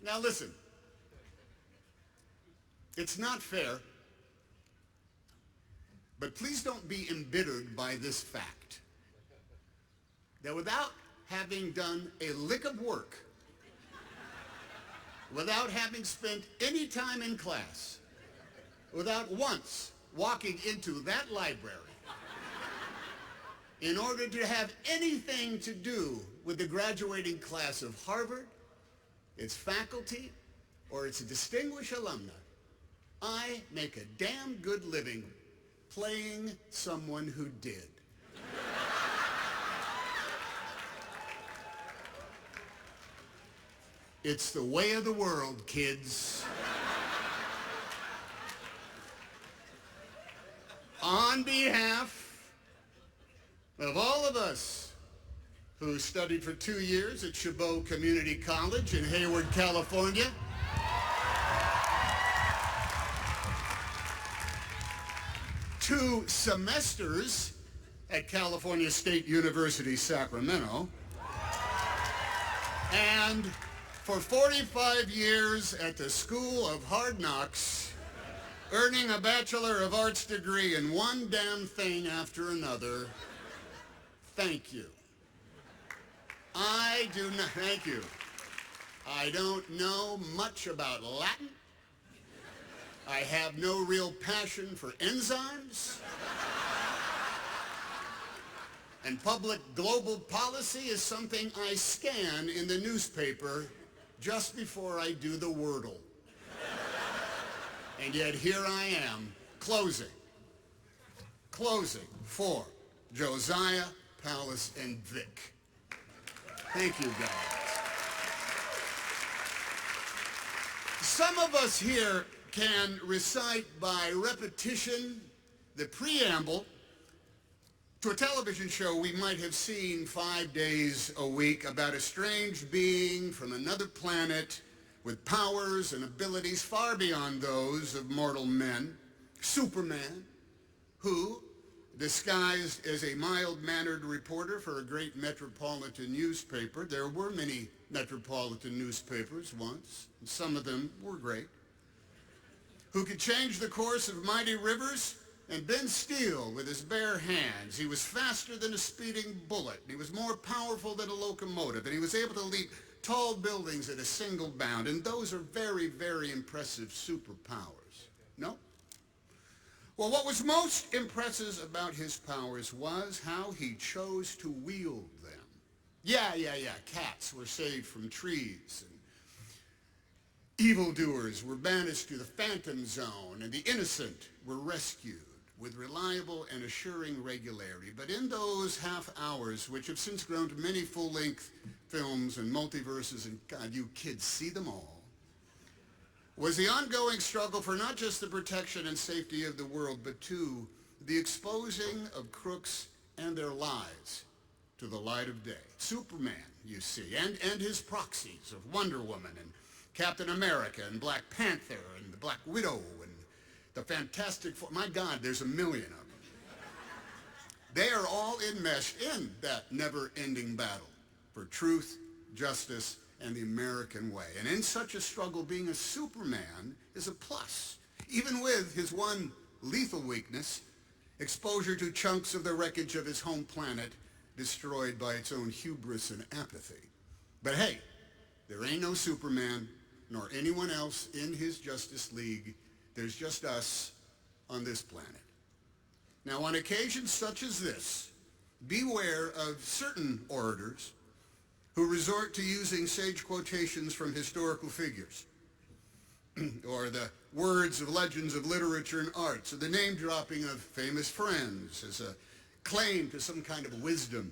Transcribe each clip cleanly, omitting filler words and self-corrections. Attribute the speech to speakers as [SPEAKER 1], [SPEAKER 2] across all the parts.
[SPEAKER 1] Now listen, it's not fair, but please don't be embittered by this fact that without having done a lick of work, without having spent any time in class, without once walking into that library in order to have anything to do with the graduating class of Harvard, its faculty, or its distinguished alumni, I make a damn good living playing someone who did. It's the way of the world, kids. On behalf of all of us who studied for 2 years at Chabot Community College in Hayward, California, 2 semesters at California State University, Sacramento, and for 45 years at the School of Hard Knocks, earning a Bachelor of Arts degree in one damn thing after another. Thank you. I do not, thank you. I don't know much about Latin. I have no real passion for enzymes. And public global policy is something I scan in the newspaper just before I do the Wordle. And yet here I am, closing for Josiah, Palace, and Vic. Thank you, guys. Some of us here can recite by repetition the preamble to a television show we might have seen 5 days a week about a strange being from another planet with powers and abilities far beyond those of mortal men, Superman, who, disguised as a mild-mannered reporter for a great metropolitan newspaper — there were many metropolitan newspapers once, and some of them were great — who could change the course of mighty rivers and bend steel with his bare hands. He was faster than a speeding bullet. He was more powerful than a locomotive, and he was able to leap tall buildings at a single bound. And those are very, very impressive superpowers. No? Well, what was most impressive about his powers was how he chose to wield them. Yeah. Cats were saved from trees, and evildoers were banished to the Phantom Zone, and the innocent were rescued with reliable and assuring regularity. But in those half hours, which have since grown to many full-length films and multiverses, and God, you kids see them all, was the ongoing struggle for not just the protection and safety of the world, but too the exposing of crooks and their lies to the light of day. Superman, you see, and his proxies of Wonder Woman and Captain America and Black Panther and the Black Widow and the Fantastic Four. My God, there's a million of them. They are all enmeshed in that never-ending battle for truth, justice, and the American way. And in such a struggle, being a Superman is a plus, even with his one lethal weakness, exposure to chunks of the wreckage of his home planet destroyed by its own hubris and apathy. But hey, there ain't no Superman nor anyone else in his Justice League. There's just us on this planet. Now, on occasions such as this, beware of certain orators who resort to using sage quotations from historical figures, or the words of legends of literature and arts, or the name-dropping of famous friends as a claim to some kind of wisdom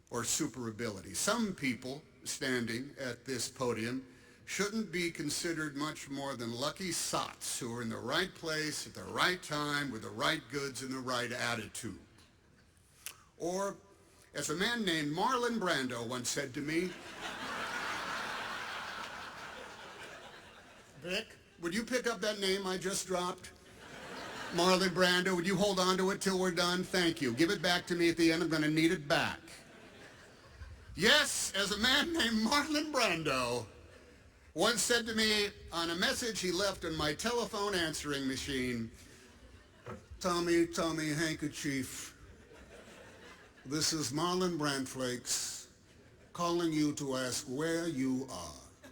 [SPEAKER 1] or super ability. Some people standing at this podium shouldn't be considered much more than lucky sots who are in the right place at the right time with the right goods and the right attitude. Or, as a man named Marlon Brando once said to me, Vic, would you pick up that name I just dropped? Marlon Brando, would you hold on to it till we're done? Thank you. Give it back to me at the end. I'm going to need it back. Yes, as a man named Marlon Brando once said to me on a message he left on my telephone answering machine, Tommy, Tommy Handkerchief, this is Marlon Brandflakes calling you to ask where you are.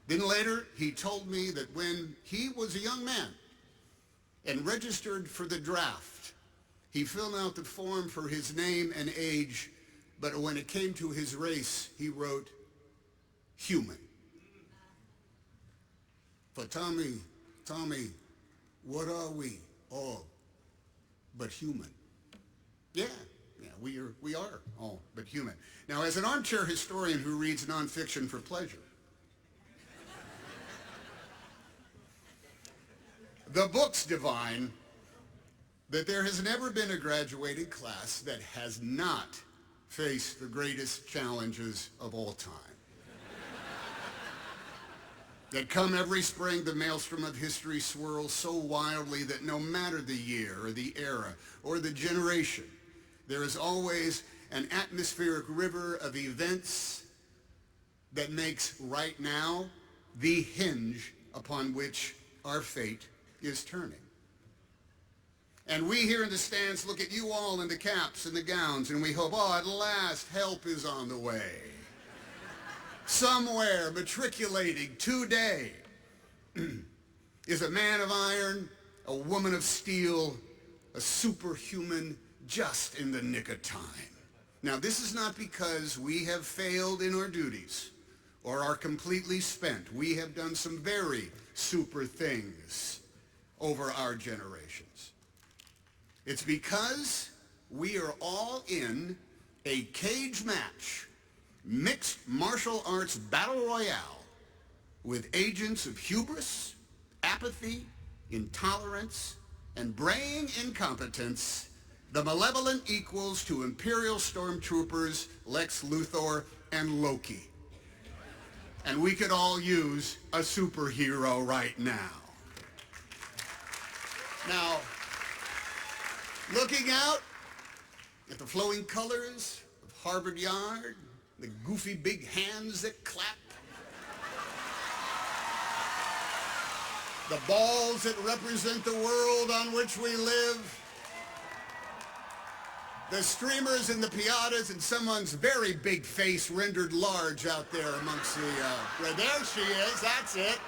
[SPEAKER 1] Then later he told me that when he was a young man and registered for the draft, he filled out the form for his name and age, but when it came to his race, he wrote human. For Tommy, what are we all but human? Yeah, we are all but human. Now, as an armchair historian who reads nonfiction for pleasure, the books divine that there has never been a graduating class that has not faced the greatest challenges of all time. That come every spring, the maelstrom of history swirls so wildly that no matter the year or the era or the generation, there is always an atmospheric river of events that makes right now the hinge upon which our fate is turning. And we here in the stands look at you all in the caps and the gowns, and we hope, oh, at last help is on the way. Somewhere matriculating today is a man of iron, a woman of steel, a superhuman just in the nick of time. Now, this is not because we have failed in our duties or are completely spent. We have done some very super things over our generations. It's because we are all in a cage match, mixed martial arts battle royale with agents of hubris, apathy, intolerance, and braying incompetence, the malevolent equals to Imperial stormtroopers Lex Luthor and Loki. And we could all use a superhero right now. Now, looking out at the flowing colors of Harvard Yard, the goofy big hands that clap, the balls that represent the world on which we live, the streamers and the piatas, and someone's very big face rendered large out there amongst the, right there she is, that's it,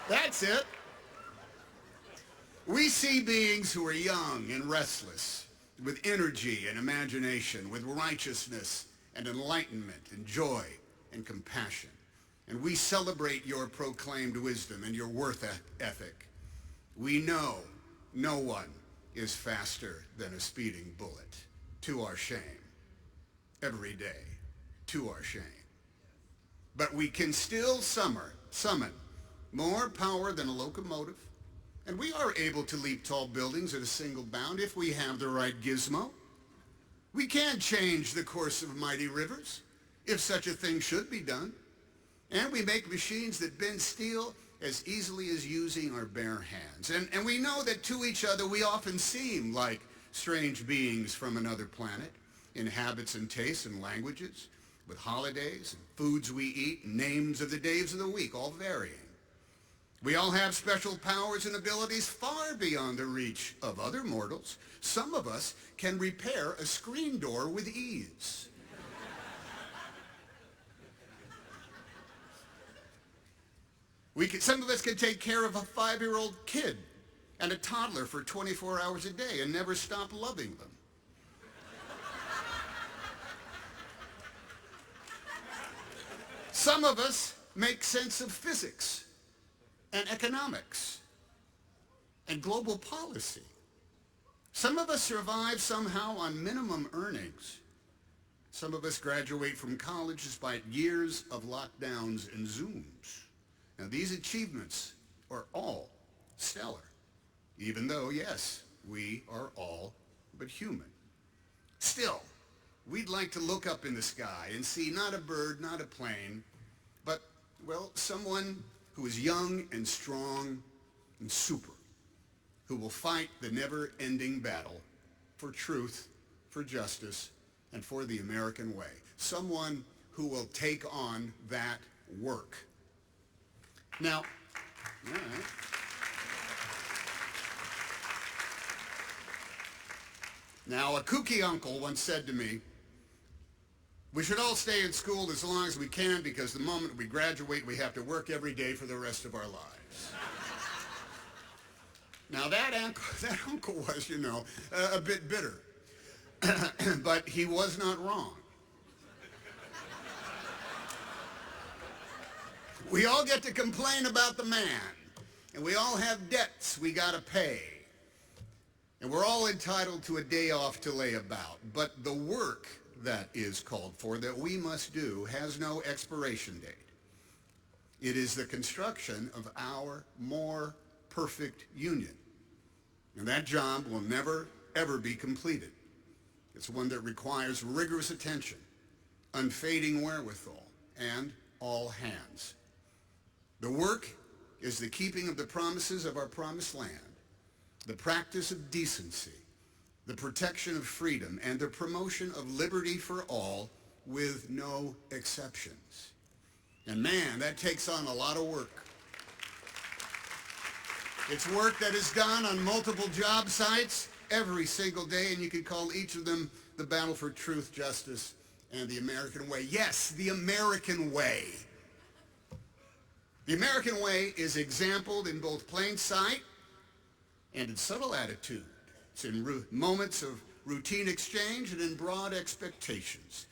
[SPEAKER 1] that's it. We see beings who are young and restless, with energy and imagination, with righteousness and enlightenment and joy and compassion. And we celebrate your proclaimed wisdom and your worth ethic. We know no one is faster than a speeding bullet, to our shame, every day, to our shame. But we can still summon more power than a locomotive, and we are able to leap tall buildings at a single bound if we have the right gizmo. We can change the course of mighty rivers, if such a thing should be done. And we make machines that bend steel as easily as using our bare hands. And we know that to each other we often seem like strange beings from another planet, in habits and tastes and languages, with holidays and foods we eat, and names of the days of the week, all varying. We all have special powers and abilities far beyond the reach of other mortals. Some of us can repair a screen door with ease. Some of us can take care of a 5-year-old kid and a toddler for 24 hours a day and never stop loving them. Some of us make sense of physics and economics and global policy. Some of us survive somehow on minimum earnings. Some of us graduate from college despite years of lockdowns and Zooms. Now, these achievements are all stellar, even though, yes, we are all but human. Still, we'd like to look up in the sky and see not a bird, not a plane, but, well, someone who is young and strong and super, who will fight the never-ending battle for truth, for justice, and for the American way. Someone who will take on that work Now, all right. Now, a kooky uncle once said to me, we should all stay in school as long as we can because the moment we graduate, we have to work every day for the rest of our lives. Now, that uncle was, a bit bitter. But he was not wrong. We all get to complain about the man, and we all have debts we gotta pay. And we're all entitled to a day off to lay about. But the work that is called for, that we must do, has no expiration date. It is the construction of our more perfect union. And that job will never, ever be completed. It's one that requires rigorous attention, unfading wherewithal, and all hands. The work is the keeping of the promises of our promised land, the practice of decency, the protection of freedom, and the promotion of liberty for all with no exceptions. And man, that takes on a lot of work. It's work that is done on multiple job sites every single day, and you could call each of them the battle for truth, justice, and the American way. Yes, the American way. The American way is exampled in both plain sight and in subtle attitude. It's in moments of routine exchange and in broad expectations.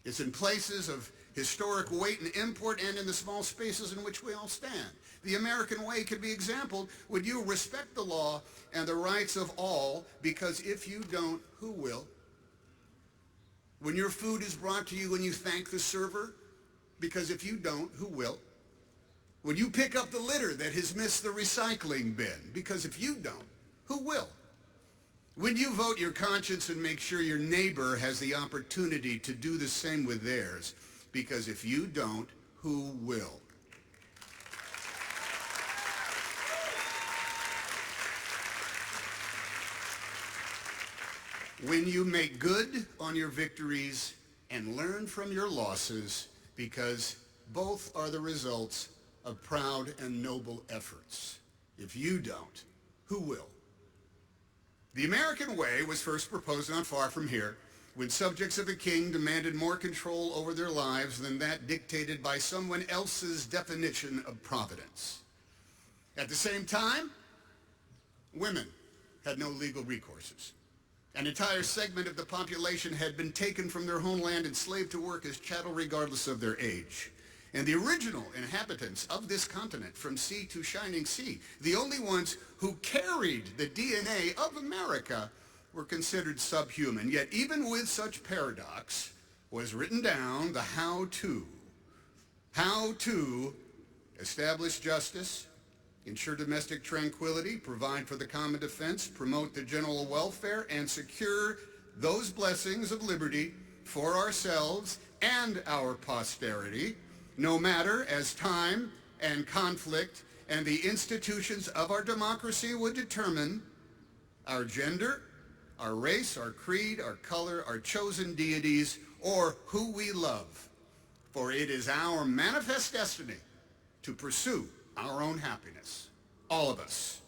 [SPEAKER 1] It's in places of historic weight and import and in the small spaces in which we all stand. The American way could be exampled when you respect the law and the rights of all, because if you don't, who will? When your food is brought to you and you thank the server, because if you don't, who will? When you pick up the litter that has missed the recycling bin, because if you don't, who will? When you vote your conscience and make sure your neighbor has the opportunity to do the same with theirs, because if you don't, who will? When you make good on your victories and learn from your losses, because both are the results of proud and noble efforts. If you don't, who will? The American way was first proposed not far from here, when subjects of a king demanded more control over their lives than that dictated by someone else's definition of providence. At the same time, women had no legal recourses. An entire segment of the population had been taken from their homeland and enslaved to work as chattel regardless of their age. And the original inhabitants of this continent, from sea to shining sea, the only ones who carried the DNA of America, were considered subhuman. Yet even with such paradox was written down the how-to. How to establish justice, ensure domestic tranquility, provide for the common defense, promote the general welfare, and secure those blessings of liberty for ourselves and our posterity, no matter as time and conflict and the institutions of our democracy would determine our gender, our race, our creed, our color, our chosen deities, or who we love. For it is our manifest destiny to pursue our own happiness. All of us,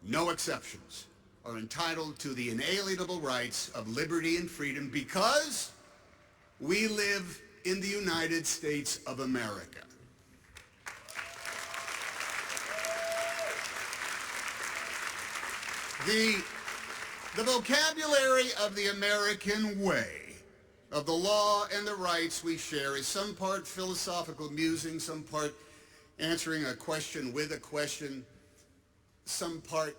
[SPEAKER 1] no exceptions, are entitled to the inalienable rights of liberty and freedom because we live in the United States of America. The vocabulary of the American way, of the law and the rights we share, is some part philosophical musing, some part answering a question with a question, some part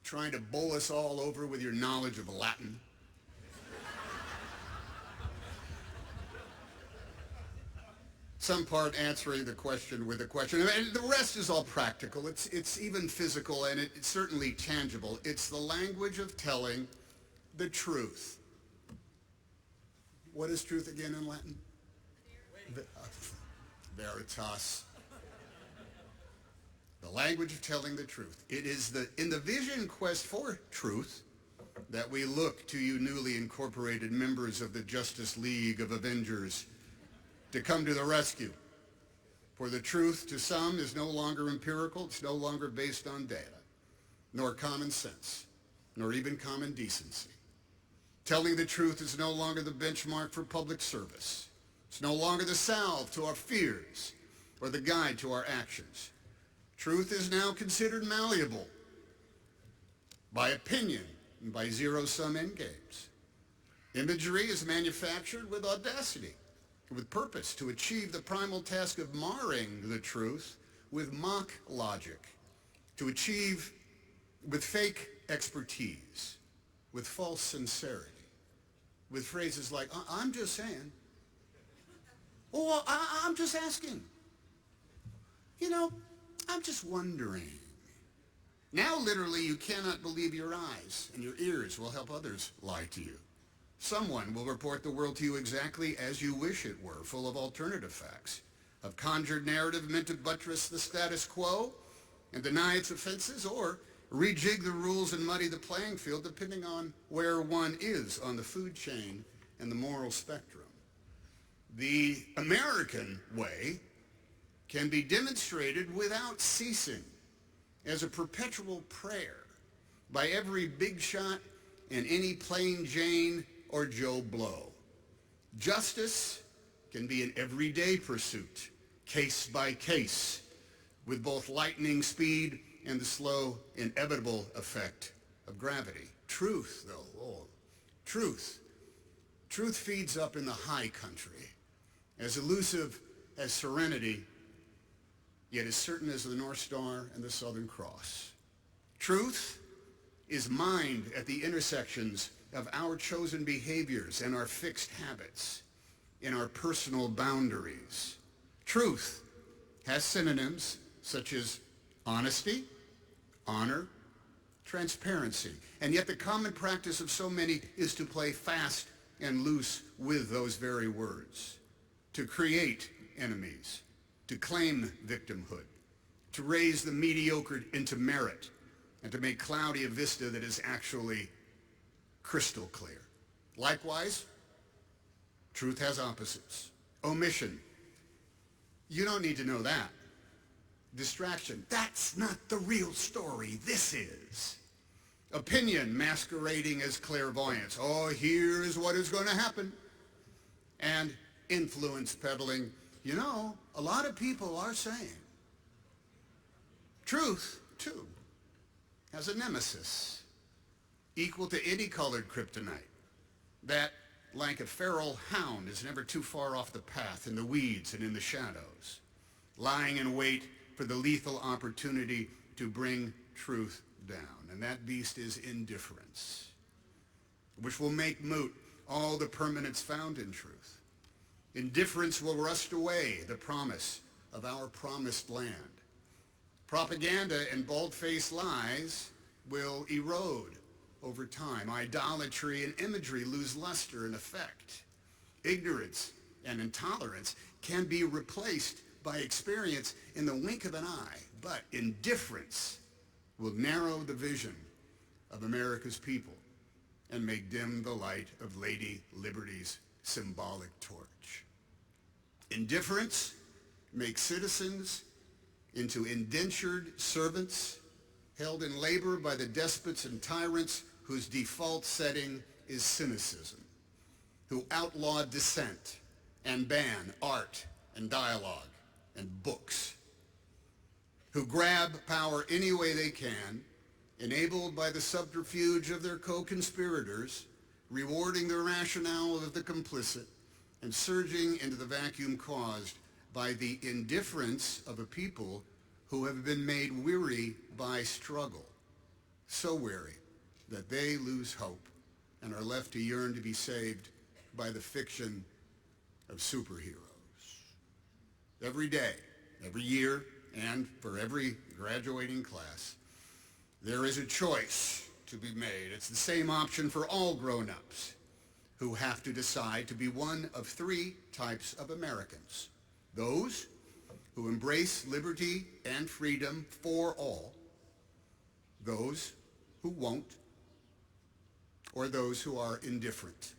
[SPEAKER 1] trying to bowl us all over with your knowledge of Latin. Some part answering the question with a question. And the rest is all practical. It's even physical, and it's certainly tangible. It's the language of telling the truth. What is truth again in Latin? Veritas. The language of telling the truth. It is in the vision quest for truth that we look to you newly incorporated members of the Justice League of Avengers to come to the rescue. For the truth to some is no longer empirical, it's no longer based on data, nor common sense, nor even common decency. Telling the truth is no longer the benchmark for public service. It's no longer the salve to our fears or the guide to our actions. Truth is now considered malleable by opinion and by zero-sum endgames. Imagery is manufactured with audacity, with purpose to achieve the primal task of marring the truth with mock logic, to achieve with fake expertise, with false sincerity, with phrases like, I'm just saying, or I'm just asking. You know, I'm just wondering. Now, literally, you cannot believe your eyes, and your ears will help others lie to you. Someone will report the world to you exactly as you wish it were, full of alternative facts, of conjured narrative meant to buttress the status quo and deny its offenses, or rejig the rules and muddy the playing field depending on where one is on the food chain and the moral spectrum. The American way can be demonstrated without ceasing as a perpetual prayer by every big shot and any plain Jane or Joe Blow. Justice can be an everyday pursuit, case by case, with both lightning speed and the slow, inevitable effect of gravity. Truth, though, truth. Truth feeds up in the high country, as elusive as serenity, yet as certain as the North Star and the Southern Cross. Truth is mined at the intersections of our chosen behaviors and our fixed habits, in our personal boundaries. Truth has synonyms such as honesty, honor, transparency, and yet the common practice of so many is to play fast and loose with those very words, to create enemies, to claim victimhood, to raise the mediocre into merit, and to make cloudy a vista that is actually crystal clear. Likewise, truth has opposites. Omission. You don't need to know that. Distraction. That's not the real story. This is. Opinion masquerading as clairvoyance. Oh, here is what is going to happen. And influence peddling. You know, a lot of people are saying. Truth, too, has a nemesis equal to any colored kryptonite. That, like a feral hound, is never too far off the path in the weeds and in the shadows, lying in wait for the lethal opportunity to bring truth down. And that beast is indifference, which will make moot all the permanence found in truth. Indifference will rust away the promise of our promised land. Propaganda and bald-faced lies will erode over time. Idolatry and imagery lose luster and effect. Ignorance and intolerance can be replaced by experience in the wink of an eye, but indifference will narrow the vision of America's people and make dim the light of Lady Liberty's symbolic torch. Indifference makes citizens into indentured servants held in labor by the despots and tyrants whose default setting is cynicism, who outlaw dissent and ban art and dialogue and books, who grab power any way they can, enabled by the subterfuge of their co-conspirators, rewarding the rationale of the complicit, and surging into the vacuum caused by the indifference of a people who have been made weary by struggle, so weary that they lose hope and are left to yearn to be saved by the fiction of superheroes. Every day, every year, and for every graduating class, there is a choice to be made. It's the same option for all grown-ups who have to decide to be one of three types of Americans. Those who embrace liberty and freedom for all, those who won't, or those who are indifferent.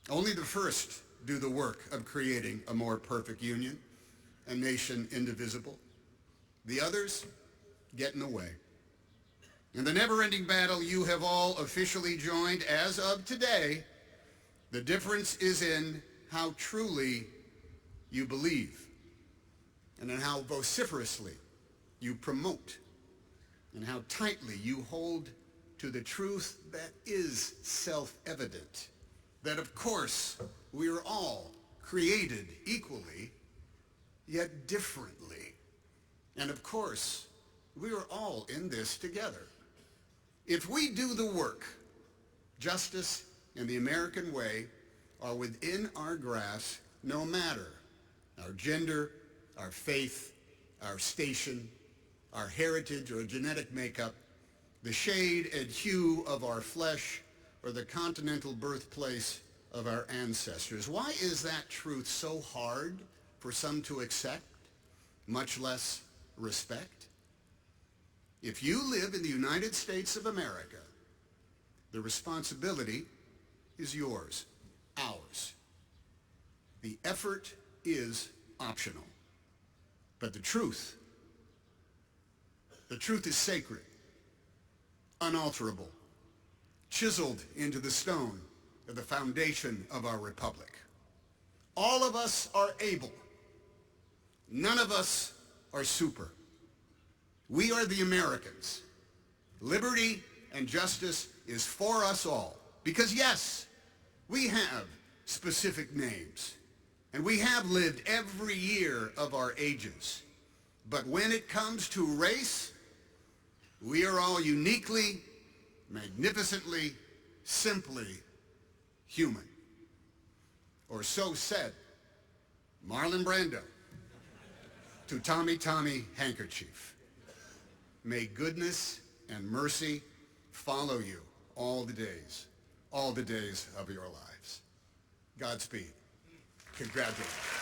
[SPEAKER 1] Only the first do the work of creating a more perfect union. a nation indivisible. The others get in the way. In the never-ending battle you have all officially joined as of today, the difference is in how truly you believe and in how vociferously you promote and how tightly you hold to the truth that is self-evident, that of course we are all created equally, yet differently. And of course, we are all in this together. If we do the work, justice and the American way are within our grasp, no matter our gender, our faith, our station, our heritage or genetic makeup, the shade and hue of our flesh, or the continental birthplace of our ancestors. Why is that truth so hard for some to accept, much less respect? If you live in the United States of America, the responsibility is yours, ours. The effort is optional. But the truth is sacred, unalterable, chiseled into the stone of the foundation of our republic. All of us are able. None of us are super. We are the Americans. Liberty and justice is for us all. Because yes, we have specific names, and we have lived every year of our ages. But when it comes to race, we are all uniquely, magnificently, simply human. Or so said Marlon Brando to Tommy Tommy Handkerchief. May goodness and mercy follow you all the days of your lives. Godspeed. Congratulations.